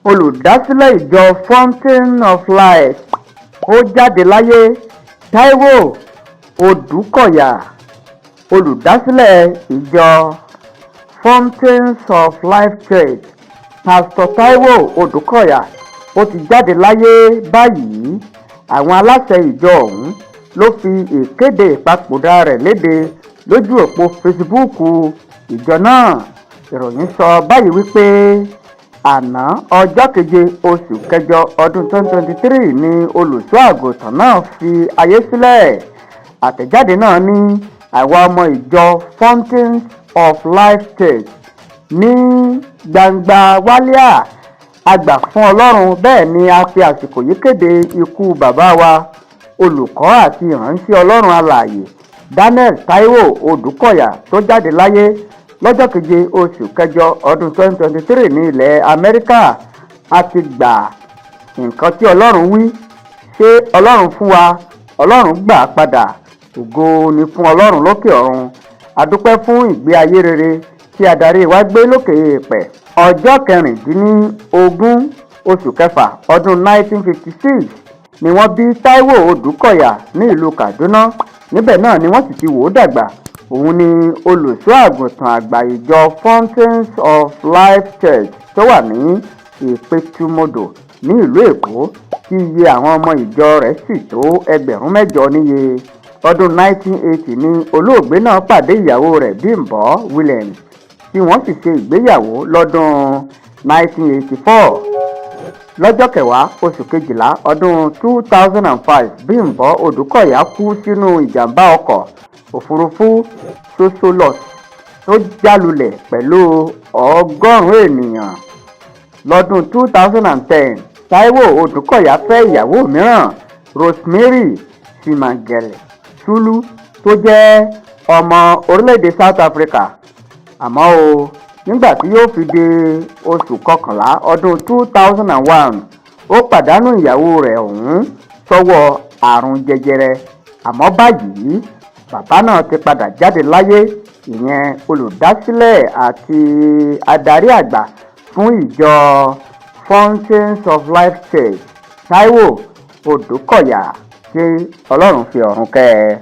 Olùdásílẹ̀ ìjọ Fountain of Life ó jáde láyé. Taiwo Odukoya, olùdásílẹ̀ ìjọ Fountain of Life Church, Pastor Taiwo Odukoya ó ti jáde láyé báyìí. Àwọn aláṣẹ ìjọ ọ̀hún ló fi ìkéde ìpapòdà rẹ̀ léde lójú òpó fesibúùkù ìjọ náà. Ìròyìn sọ báyìí wípé àná ọjọ́ keje oṣù kẹjọ ọdún 2023 ni olùṣọ́ àgùntàn náà fi ayé sílẹ̀. Àtẹ̀jáde náà ní àwa ọmọ ìjọ Fountain of Life Church ní gbangba wálíà àgbà fún Ọlọ́run. Bẹ́ẹ̀ ni a fi àsìkò yìí kéde ikú bàbá wa olùkọ́ àti ìránṣẹ́ Ọlọ́run alààyè Daniel Taiwo Odukoya tó jáde láyé lọ́jọ́ keje oṣù kẹjọ ọdún 2023 ní ilẹ̀ Amẹ́ríkà. A ti gbà nǹkan tí Ọlọ́run wí, ṣé Ọlọ́run fún wa, Ọlọ́run gbà padà. Ògo ni fún Ọlọ́run lókè ọ̀run. A dúpẹ́ fún ìgbé ayé rere tí adarí wa gbé lókè èèpẹ̀. Ọjọ́ kẹrìndínlógún oṣù kẹfà ọdún 1956 ni wọ́n bí Taiwo Odukoya ní ìlú Kaduna. Níbẹ̀ náà ni wọ́n sì ti wò ó dàgbà. Òun ni olùṣọ́ àgùntàn àgbà ìjọ Fountains of Life Church tó wà ní Ìpẹ̀tùmodò ní ìlú Èkó, tí iye àwọn ọmọ ìjọ rẹ̀ sì tó 8,000 níye. Ọdún 1980 ni olóògbé náà pàdé ìyàwó rẹ̀ Bímbọ́ Williams, tí wọ́n sì ṣe ìgbéyàwó lọ́dún 1984. Lọ́jọ́ kẹwàá oṣù kejìlá ọdún 2005, Bímbọ́ Odukoya kú sínú ìjàmbá ọkọ̀ òfurufú Sosolus tó jálulẹ̀ pẹ̀lú 100 ènìyàn. Lọ́dún 2010, Taiwo Odukoya fẹ́ ìyàwó mìíràn, Rosemary Simangele Sulu, tó jẹ́ ọmọ orílẹ̀-èdè South Africa. Àmọ́ nígbà tí yóò fi dé oṣù kọkànlá ọdún 2001, ó pàdánù ìyàwó rẹ̀ ọ̀hún sọ́wọ́ àrùn jẹjẹrẹ. Àmọ́ báyìí bàbá náà ti padà jáde láyé. Ìyẹn olùdásílẹ̀ àti adarí àgbà fún ìjọ Fountains of Life Church, Taiwo Odukoya, ṣé Ọlọ́run fi ọ̀run kẹ́ ẹ.